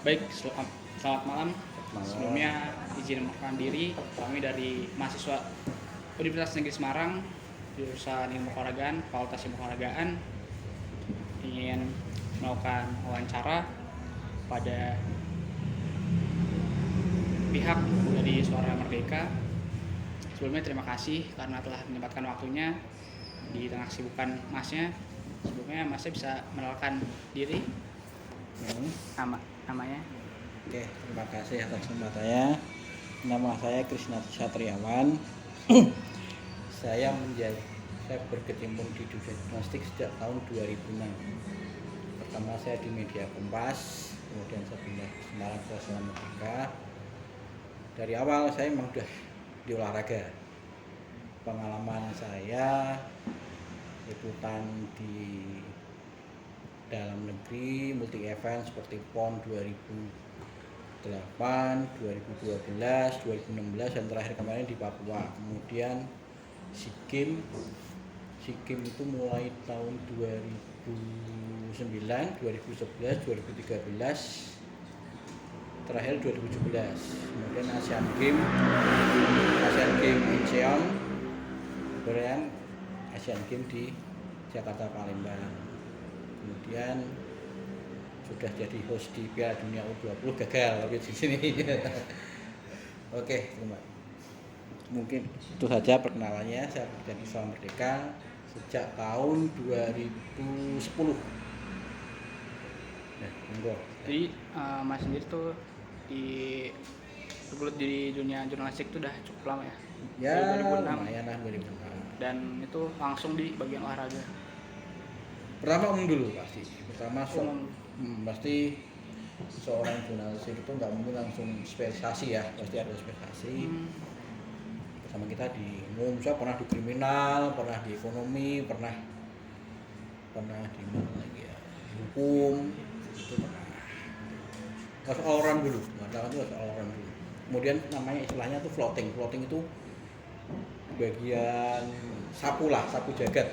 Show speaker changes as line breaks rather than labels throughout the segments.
Baik, selamat malam.
Malam.
Sebelumnya izin memperkenalkan diri, kami dari mahasiswa Universitas Negeri Semarang, jurusan Ilmu Keolahragaan, Fakultas Ilmu Keolahragaan, ingin melakukan wawancara pada pihak dari Suara Merdeka. Sebelumnya terima kasih karena telah menyempatkan waktunya di tengah kesibukan Masnya. Sebelumnya Masnya bisa mengenalkan diri, namanya.
Oke, terima kasih atas kesempatannya. Nama saya Krisna Satriawan. saya berkecimpung di dunia jurnalistik sejak tahun 2006. Pertama saya di Media Kompas, kemudian saya pindah ke Semarang ke Suara Merdeka. Dari awal saya memang sudah di olahraga. Pengalaman saya liputan di dalam negeri, multi event seperti PON 2008, 2012, 2016 dan terakhir kemarin di Papua. Kemudian SEA Games itu mulai tahun 2009, 2011, 2013, terakhir 2017. Kemudian Asian Games Incheon, kemudian Asian Games di Jakarta Palembang. Kemudian sudah jadi host di Piala Dunia U20 gagal tapi di sini. Oke, terima. Mungkin itu saja perkenalannya. Saya dari Suara Merdeka sejak tahun 2010. Nah, monggo.
Jadi Mas sendiri tuh bergelut di dunia jurnalistik itu udah cukup lama ya?
Ya,
Dari 2006.
lumayan lah 2006.
Dan itu langsung di bagian olahraga.
Pertama umum dulu pasti.
Umum.
Pasti seorang jurnalis itu nggak mungkin langsung spesialisasi ya, pasti ada spesialisasi. Bersama kita di umum, saya pernah di kriminal, pernah di ekonomi, pernah di mana lagi ya, di hukum, itu pernah. Harus all round dulu, wartawan itu harus all round dulu. Kemudian namanya istilahnya tuh floating itu bagian sapu jagat.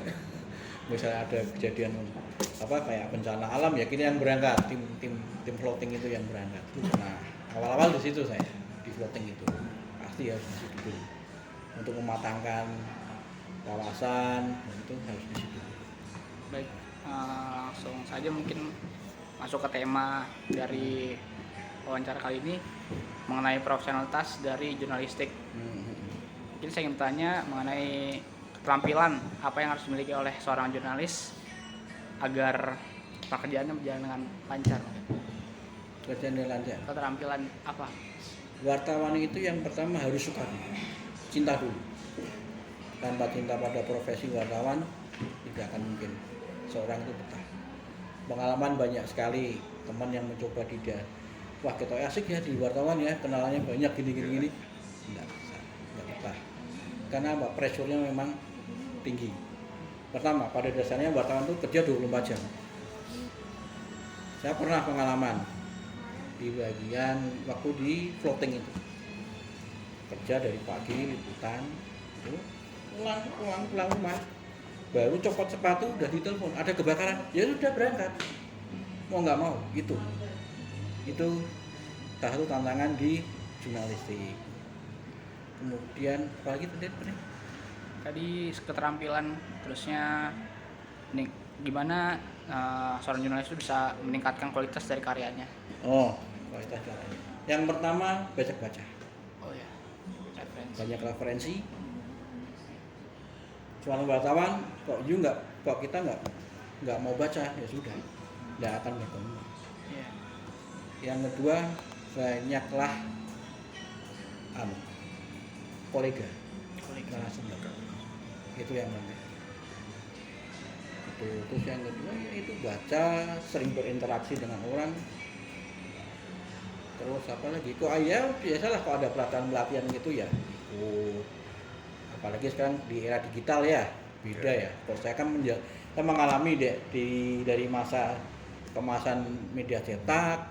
Misalnya ada kejadian kayak bencana alam ya kita yang berangkat, tim floating itu yang berangkat. Nah, awal-awal di situ saya di floating itu pasti harus di situ dulu untuk mematangkan wawasan, itu harus di situ.
Baik, langsung saja mungkin masuk ke tema dari wawancara kali ini mengenai profesionalitas dari jurnalistik. Mungkin saya ingin bertanya mengenai keterampilan apa yang harus dimiliki oleh seorang jurnalis agar pekerjaannya berjalan dengan lancar. Keterampilan apa?
Wartawan itu yang pertama harus suka, cinta dulu. Tanpa cinta pada profesi wartawan tidak akan mungkin seorang itu betah. Pengalaman banyak sekali teman yang mencoba tidak, wah kita asik ya di wartawan ya, kenalannya banyak gini. Tidak betah. Karena pressure-nya memang tinggi. Pertama, pada dasarnya wartawan itu kerja 24 jam. Saya pernah pengalaman di bagian waktu di floating itu. Kerja dari pagi liputan, itu pulang rumah. Baru copot sepatu udah ditelepon, ada kebakaran. Ya sudah berangkat. Mau nggak mau, itu salah satu tantangan di jurnalistik. Kemudian apalagi
Tadi keterampilan, terusnya nih gimana seorang jurnalis itu bisa meningkatkan kualitas dari karyanya?
Kualitas karyanya. Yang pertama baca.
Oh ya, referensi.
Banyak referensi. Soal wartawan, kok kita nggak mau baca, ya sudah, nggak akan berkembang.
Yeah.
Yang kedua, banyaklah kolega. Itu yang penting. Terus yang kedua ya itu baca, sering berinteraksi dengan orang. Terus apa lagi? Biasalah kalau ada pelatihan gitu ya ikut. Apalagi sekarang di era digital ya, beda ya. Kalau saya kan saya mengalami dari masa kemasan media cetak,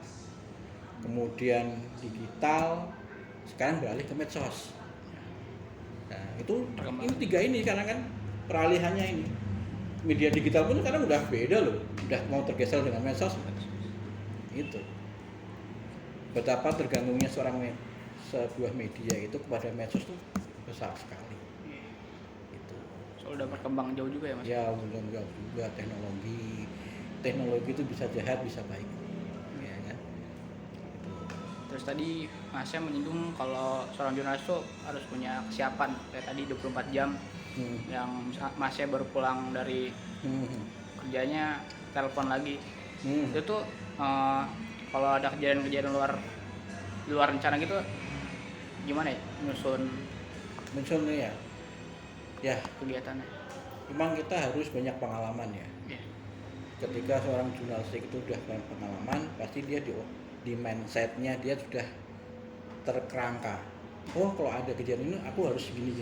kemudian digital, sekarang beralih ke medsos. Nah, ini tiga ini karena kan peralihannya ini. Media digital pun sekarang udah beda loh, udah mau tergeser dengan medsos. Itu. betapa tergantungnya sebuah media itu kepada medsos itu besar sekali. Itu.
So udah berkembang jauh juga ya mas?
Ya udah enggak juga teknologi itu bisa jahat bisa baik, ya kan. Itu.
Terus tadi masnya menyinggung kalau seorang jurnalis tuh harus punya kesiapan kayak tadi 24 jam yang masnya baru pulang dari kerjanya telepon lagi. Itu tuh kalau ada kejadian-kejadian luar rencana gitu gimana ya
Muncul nih ya
kegiatannya?
memang kita harus banyak pengalaman ya.
Yeah.
Ketika seorang jurnalistik itu sudah banyak pengalaman, pasti dia di mindsetnya dia sudah terkerangka. Oh kalau ada kejadian ini aku harus gini.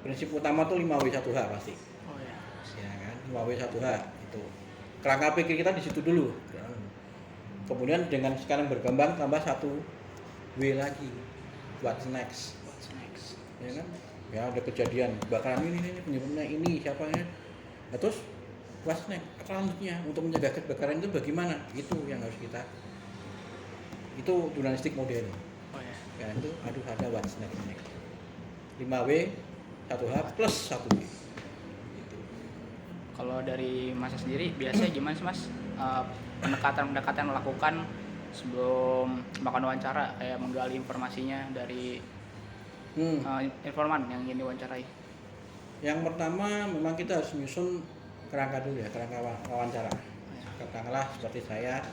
Prinsip utama tuh 5W1H pasti.
Oh ya.
Ya kan, 5W1H itu. Kerangka pikir kita di situ dulu. Kemudian dengan sekarang berkembang tambah 1W lagi. What's next? Ya kan? Ya ada kejadian kebakaran ini penyebabnya ini siapanya. Nah, terus what's next? Selanjutnya untuk mencegah kebakaran itu bagaimana? Itu yang harus kita. Itu jurnalistik modern.
Oh ya.
Ya itu ada what's next. 5W 1H plus 1W. Gitu.
Kalau dari masnya sendiri biasanya gimana sih mas pendekatan melakukan sebelum makan wawancara kayak menggali informasinya dari informan yang ingin diwawancarai?
Yang pertama memang kita harus menyusun kerangka dulu ya, kerangka wawancara. Katakanlah seperti saya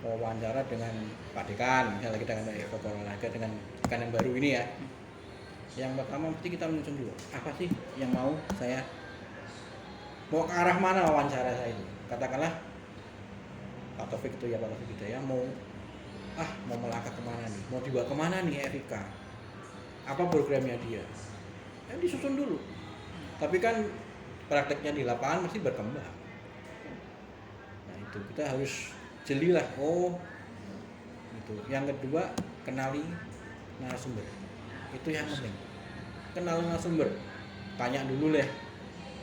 wawancara dengan Pak Dekan, misalnya kita dengan Eko Olahraga dengan Dekan yang baru ini ya. Yang pertama mesti kita menyusun dulu apa sih yang mau ke arah mana wawancara saya itu. Katakanlah Pak Taufik itu ya Pak Taufik itu ya mau melangkah kemana nih, mau dibawa kemana nih Erika, apa programnya dia, ya disusun dulu. Tapi kan prakteknya di lapangan mesti berkembang. Nah itu kita harus jelilah. Oh itu. Yang kedua kenali narasumber. Itu yang penting. Kenal narasumber. Tanya dulu lah.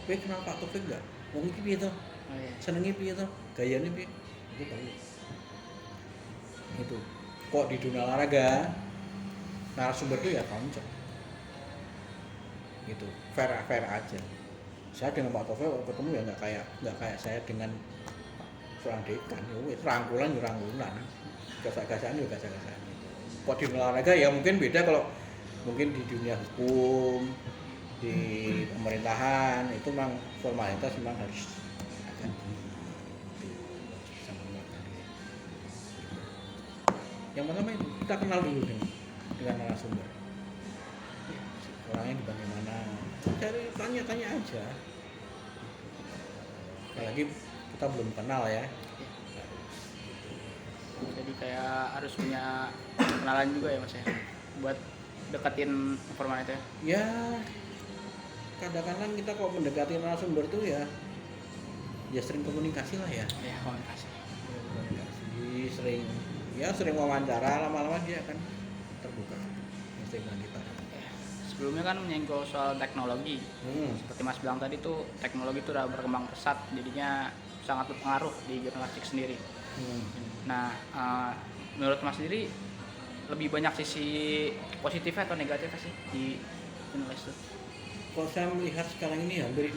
Kowe kenal Pak Taufik enggak? Wong iki piye to?
Oh iya.
Senenge piye to? Gayane piye? Itu tahu. Itu. Kok di dunia olahraga narasumber itu ya konco. Gitu. Fair aja. Saya dengan Pak Taufik ketemu ya nggak kayak saya dengan seorang Dekan. Ya wis rangkulan. Gasak-gasakan juga gasak-gasakan. Kok di dunia olahraga ya mungkin beda kalau mungkin di dunia hukum, di pemerintahan itu memang formalitas memang harus akan yang pertama itu kita kenal dulu dengan narasumber orangnya di bagaimana, cari tanya aja, apalagi kita belum kenal ya.
Jadi kayak harus punya kenalan juga ya mas ya buat deketin informan itu ya?
Ya kadang-kadang kita kok mendekati narasumber tuh ya sering komunikasi lah ya.
Iya komunikasi.
Sering wawancara, lama-lama dia akan terbuka dengan kita.
Sebelumnya kan menyinggung soal teknologi. Seperti mas bilang tadi tuh teknologi itu udah berkembang pesat, jadinya sangat berpengaruh di jurnalistik sendiri. Nah menurut mas sendiri lebih banyak sisi positifnya atau negatifnya sih di jurnalis itu?
Kalau saya melihat sekarang ini hampir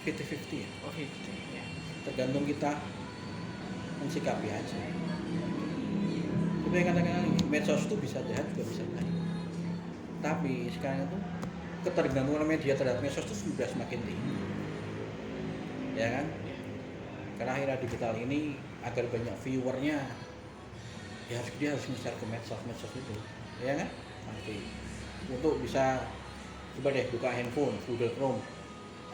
50-50 ya.
Oh gitu ya.
Tergantung kita mensikapi aja. Tapi kadang-kadang medsos itu bisa jahat juga bisa baik. Tapi sekarang itu ketergantungan media terhadap medsos itu sudah semakin tinggi. Ya kan? Karena era digital ini agar banyak viewernya ya dia harus nge-share ke medsos itu, ya kan? Nanti untuk bisa coba deh buka handphone Google Chrome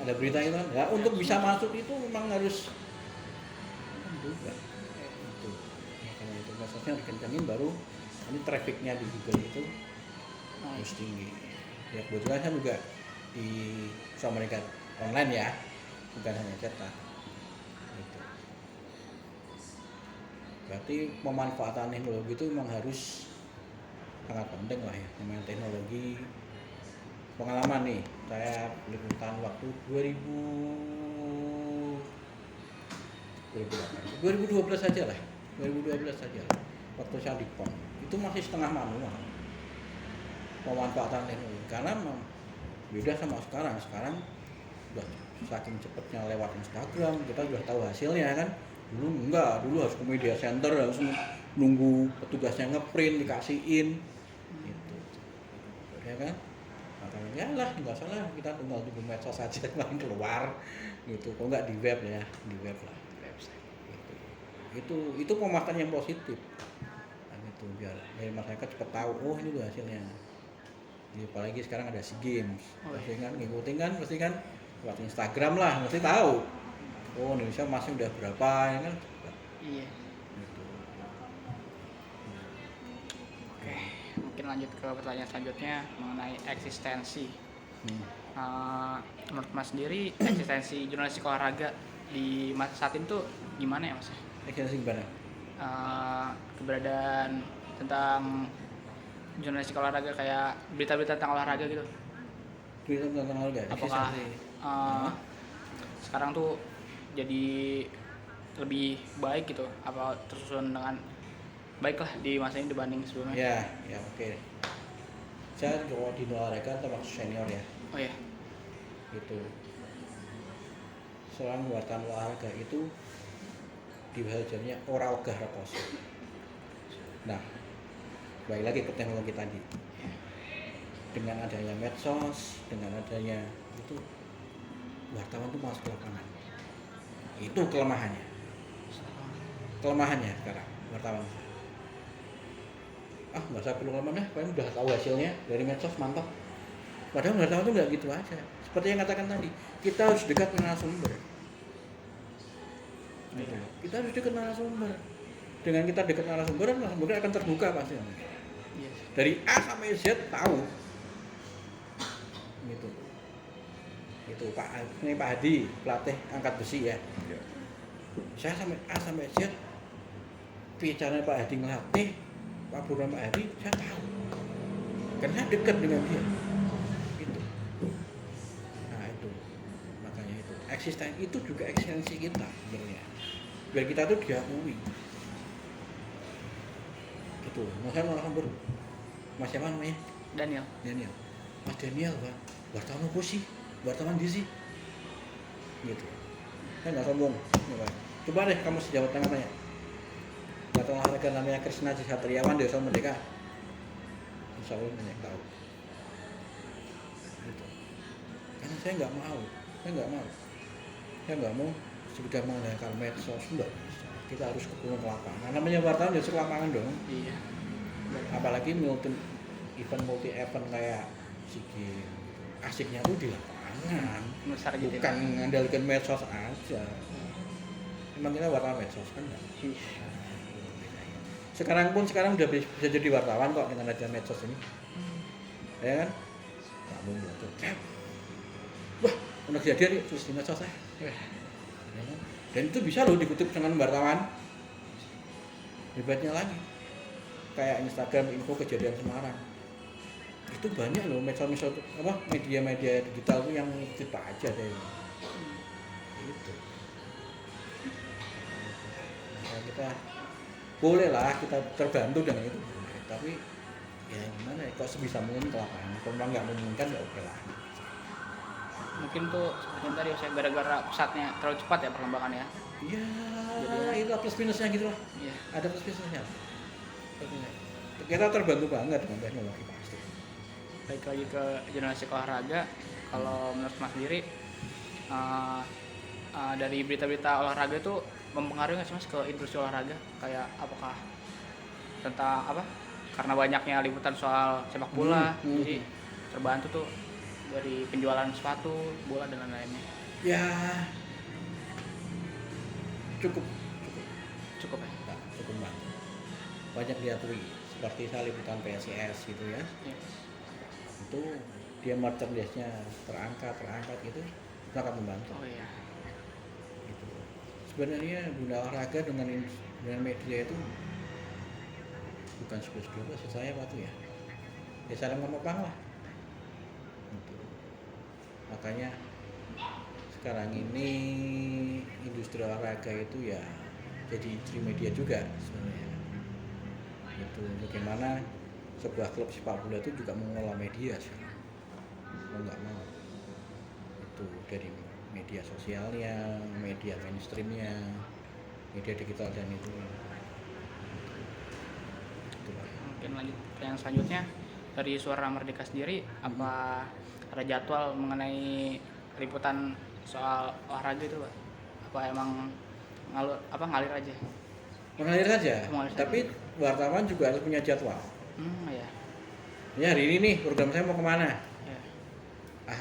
ada berita itu kan ya, untuk bisa masuk itu memang harus juga itu. Makanya itu medsosnya dikencangin baru ini trafficnya di Google itu harus tinggi. Ya kebetulan saya juga di Amerika online ya, bukan hanya cetak. Berarti pemanfaatan teknologi itu memang harus sangat penting lah ya. Namanya teknologi, pengalaman nih, saya liputan waktu 2012 aja lah. 2012 saja waktu saya di PON itu masih setengah manual pemanfaatan teknologi karena beda sama sekarang udah saking cepatnya lewat Instagram kita udah tahu hasilnya kan. Dulu harus ke media center, harus nunggu petugasnya ngeprint dikasihin gitu ya kan. Makanya ya lah nggak salah, kita tinggal tunggu medsos saja paling keluar gitu. Kalau nggak di web ya, di web lah, website gitu. Itu pemanfaatan yang positif nah, gitu biar masyarakat cepat tahu oh ini tuh hasilnya. Jadi, apalagi sekarang ada SEA Games pasti kan ngikutin kan, pasti kan lewat Instagram lah pasti tahu oh Indonesia masih udah berapa ya kan.
Iya.
Gitu.
Oke, mungkin lanjut ke pertanyaan selanjutnya mengenai eksistensi. Menurut Mas sendiri eksistensi jurnalistik olahraga di masa saat ini tuh gimana ya Mas?
Eksistensi gimana?
Keberadaan tentang jurnalistik olahraga kayak berita-berita tentang olahraga gitu.
Berita tentang olahraga.
Apakah sekarang tuh jadi lebih baik gitu? Apa tersusun dengan baik lah di masa ini dibanding sebelumnya?
Ya oke. Saya kalau di olahraga termasuk senior ya.
Oh ya.
Gitu. Seorang wartawan olahraga itu dibahagiannya ora wegah rekoso. Nah, balik lagi ke teknologi tadi. Dengan adanya medsos, dengan adanya itu wartawan tuh masuk ke lapangan. Itu kelemahannya sekarang wartawan. Nggak usah perlu lama deh, paling udah tahu hasilnya dari medsos mantap. Padahal wartawan tuh nggak gitu aja. Seperti yang katakan tadi, kita harus dekat dengan narasumber. Gitu. Kita harus dekat narasumber. Dengan kita dekat narasumber akan terbuka pasti.
Yes.
Dari A sampai Z tahu. Gitu. Itu ini Pak Hadi, pelatih angkat besi ya. Saya sampai A sampai Z bicara Pak Hadi ngelatih, Pak Burhan Pak Hadi, saya tahu. Karena saya dekat dengan dia. Itu. Nah itu, makanya itu. Eksistensi itu juga eksistensi kita sebenarnya. Biar kita tuh diakui. Gitu. Makanya orang ber, Mas siapa namanya?
Daniel.
Mas Daniel, Pak. Wartawan apa sih? Wartawan di sih. Gitu. Saya nggak sombong. Coba deh kamu sejawat tengah-tengah. Wartawan olahraga namanya Krishna Satriawan Desa Merdeka. Insya Allah banyak tahu. Gitu. Karena saya nggak mau sekedar mengandalkan medsos, enggak bisa. Kita harus ke lapangan. Namanya wartawan harus ke lapangan dong.
Iya.
Apalagi multi event kayak SEA Games. Asiknya tuh di lapangan. Bukan mengandalkan medsos aja. Emang kita wartawan medsos kan enggak? Sekarang udah bisa jadi wartawan kok dengan adanya medsos ini. Ya kan? Kamu tuh. Wah, udah kejadian nih terus di medsos saya. Ya kan? Dan itu bisa loh dikutip dengan wartawan. Hebatnya lagi. Kayak Instagram info kejadian Semarang. Itu banyak loh medsos media-media digital tuh yang ngikut aja deh. Itu. Nah, kita boleh lah kita terbantu dengan itu, tapi ya gimana ya, kok sebisa mungkin ke lapangan. Kalau memang nggak memungkinkan ya oke lah.
Mungkin tuh seperti yang tadi saya gara-gara pesatnya terlalu cepat ya perkembangannya.
Iya, itu plus minusnya gitu lah.
Iya.
Ada plus minusnya. Kita terbantu banget dengan teknologi pasti.
Baik lagi ke jurnalistik olahraga, kalau menurut Mas sendiri dari berita-berita olahraga itu mempengaruhi nggak sih Mas ke industri olahraga? Kayak apakah tentang apa? Karena banyaknya liputan soal sepak bola, jadi terbantu tuh dari penjualan sepatu, bola dan lain-lainnya.
Ya, cukup ya. Nah, cukup banget. Banyak diakui. Seperti saya liputan PSIS gitu ya. Itu dia merchandise-nya terangkat gitu, sangat membantu.
Oh iya.
Gitu. Sebenarnya dunia olahraga dengan media itu bukan sesuatu maksud saya apa tuh ya saling menopang lah gitu. Makanya sekarang ini industri olahraga itu ya jadi istri media juga sebenarnya. Itu bagaimana sebuah klub sepak bola itu juga mengelola media sih, mau nggak mau. Itu dari media sosialnya, media mainstreamnya, media digital dan itu. Itulah.
Mungkin lanjut yang selanjutnya dari Suara Merdeka sendiri, apa ada jadwal mengenai liputan soal olahraga itu, Pak? Apa emang ngalir aja?
Mengalir saja,
Mengalir saja.
tapi wartawan juga harus punya jadwal.
Ya.
Ya hari ini nih program saya mau kemana?
Ya.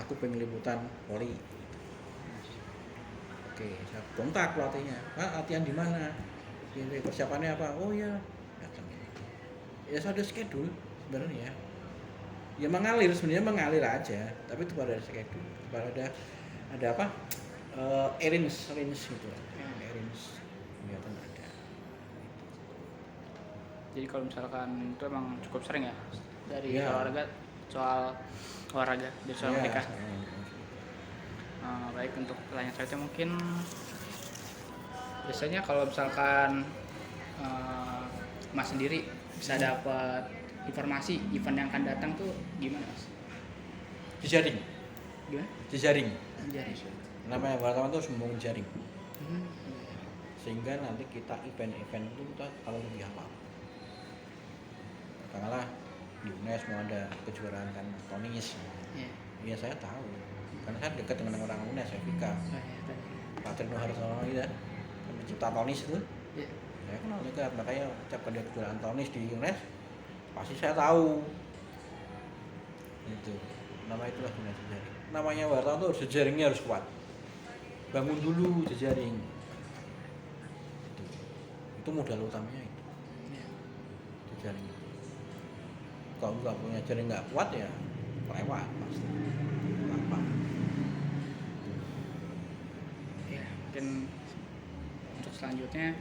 Aku pengen liputan voli. Oke, saya kontak pelatihnya. Pak, latihan di mana? Ini persiapannya apa? Oh ya, datang. Ya saya ada schedule sebenarnya. Ya mengalir, sebenarnya mengalir aja, tapi itu pada ada schedule. Pada ada apa? Arrange gitu. Arrange kegiatan ada.
Jadi kalau misalkan itu emang cukup sering ya dari
Ya.
soal olahraga dari Suara
Ya,
Merdeka. Baik, untuk pertanyaan selanjutnya mungkin biasanya kalau misalkan Mas sendiri bisa dapat informasi event yang akan datang tuh gimana, Mas?
jejaring,
Gimana?
jejaring.
Jadi.
Namanya wartawan itu harus membangun jaring,
Hmm.
sehingga nanti kita event-event itu kita kalau lebih hafal. Katakanlah di UNES mau ada kejuaraan kan tonis,
Iya.
ya saya tahu karena saya dekat dengan orang UNES, Evika,
Oh, iya, tadi.
Patrick Nuharsono gitu ya, pencipta tonis itu.
Iya.
Saya kenal dekat, makanya setiap ada kejuaraan tonis di UNES pasti saya tahu. Itu nama itulah punya jejaring. Namanya wartawan tuh jejaringnya harus kuat. Bangun dulu jejaring. Itu modal utamanya itu.
Iya.
Jejaring. Kalau nggak punya jaring nggak kuat ya lewat pasti. Gampang.
Iya, mungkin untuk selanjutnya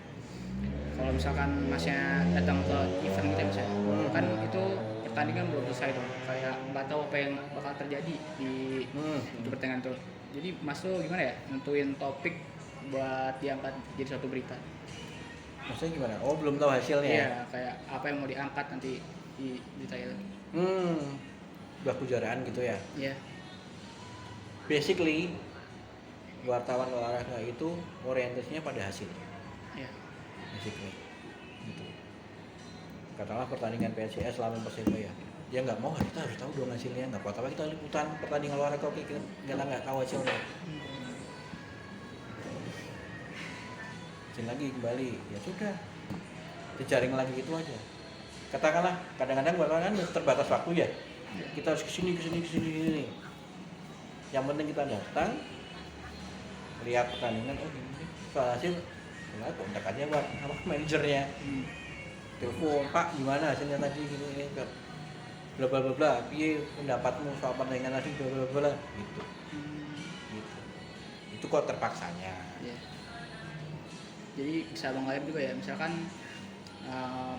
kalau misalkan Masnya datang ke event gitu ya, Mas, ya, kan itu pertandingan belum selesai dong, kayak nggak tahu apa yang bakal terjadi di itu pertandingan tuh. Jadi Mas tuh gimana ya nentuin topik buat diangkat jadi suatu berita?
Maksudnya gimana? Oh belum tahu hasilnya.
Iya, kayak apa yang mau diangkat nanti di berita itu.
Udah kejuaraan gitu ya.
Iya.
Basically wartawan olahraga itu orientasinya pada hasil.
Iya.
Basically gitu. Katakanlah pertandingan PSIS lawan Persebaya, dia nggak mau, kita harus tahu dong hasilnya. Nggak apa-apa kita liputan pertandingan olahraga, oke kita nggak tahu hasilnya. Izin lagi kembali, ya sudah dijaring lagi gitu aja. Katakanlah kadang-kadang wartawan kan terbatas waktu ya, kita harus kesini. Yang penting kita datang lihat pertandingan, oh gini soal hasil, nah, kontak aja buat apa manajernya, telepon, Pak gimana hasilnya tadi gini bla bla bla bla, piye pendapatmu soal pertandingan tadi bla bla bla gitu. Itu kok terpaksanya.
Iya. Jadi bisa mengalir juga ya, misalkan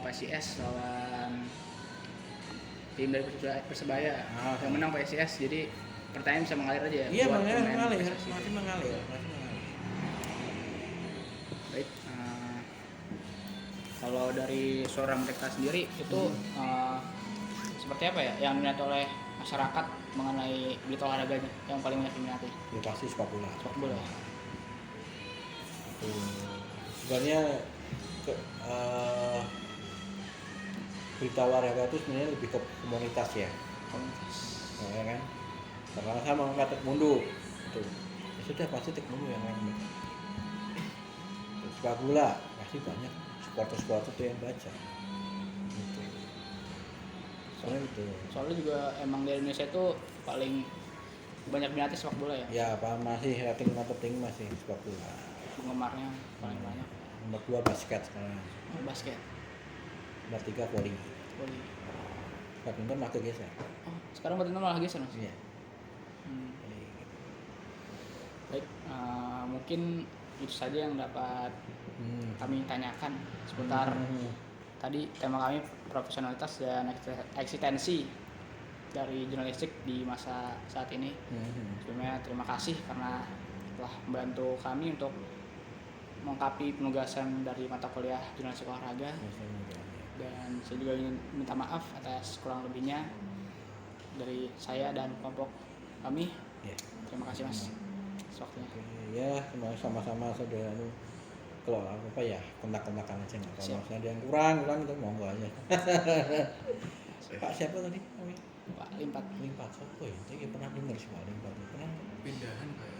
PSIS lawan tim dari Persebaya yang menang PSIS, jadi pertanyaan bisa mengalir aja ya.
Iya,
buat
mengalir,
pemain PSIS.
masih mengalir.
Baik, kalau dari Suara Merdeka sendiri itu seperti apa ya yang dilihat oleh masyarakat mengenai berita olahraganya yang paling banyak diminati?
Ya pasti sepak bola.
Sepak bola.
Sebenarnya berita olahraga itu sebenarnya lebih ke komunitas ya.
Komunitas.
Ya kan? Karena saya mengangkat Tekmundo itu. Ya sudah pasti Tekmundo yang main. Sepak bola pasti banyak supporter itu yang baca. Gitu. Soalnya itu.
Soalnya juga emang di Indonesia itu paling banyak minati sepak bola ya.
Ya, apa masih rating marketing masih sepak bola.
Penggemarnya paling banyak.
Nomor 2 basket sekarang.
Basket.
Nomor 3 voli.
Voli.
Badminton makin geser.
Oh, sekarang badminton malah geser, Mas.
Iya.
Baik, mungkin itu saja yang dapat kami tanyakan seputar tadi tema kami profesionalitas dan eksistensi dari jurnalistik di masa saat ini. Sebelumnya terima kasih karena telah membantu kami untuk melengkapi penugasan dari mata kuliah jurnalistik olahraga. Dan saya juga ingin minta maaf atas kurang lebihnya dari saya dan kelompok kami.
Ya.
Terima kasih Mas waktunya.
Ya, sama-sama saudara. Kalau apa ya, kontak-kontakan aja nggak
Siap.
kalau ada yang kurang itu monggo aja. Pak siapa tadi?
Pak Limpat.
Limpat. Oh, itu pernah dengar sih Pak Limpat. Pernah
pindahan kayak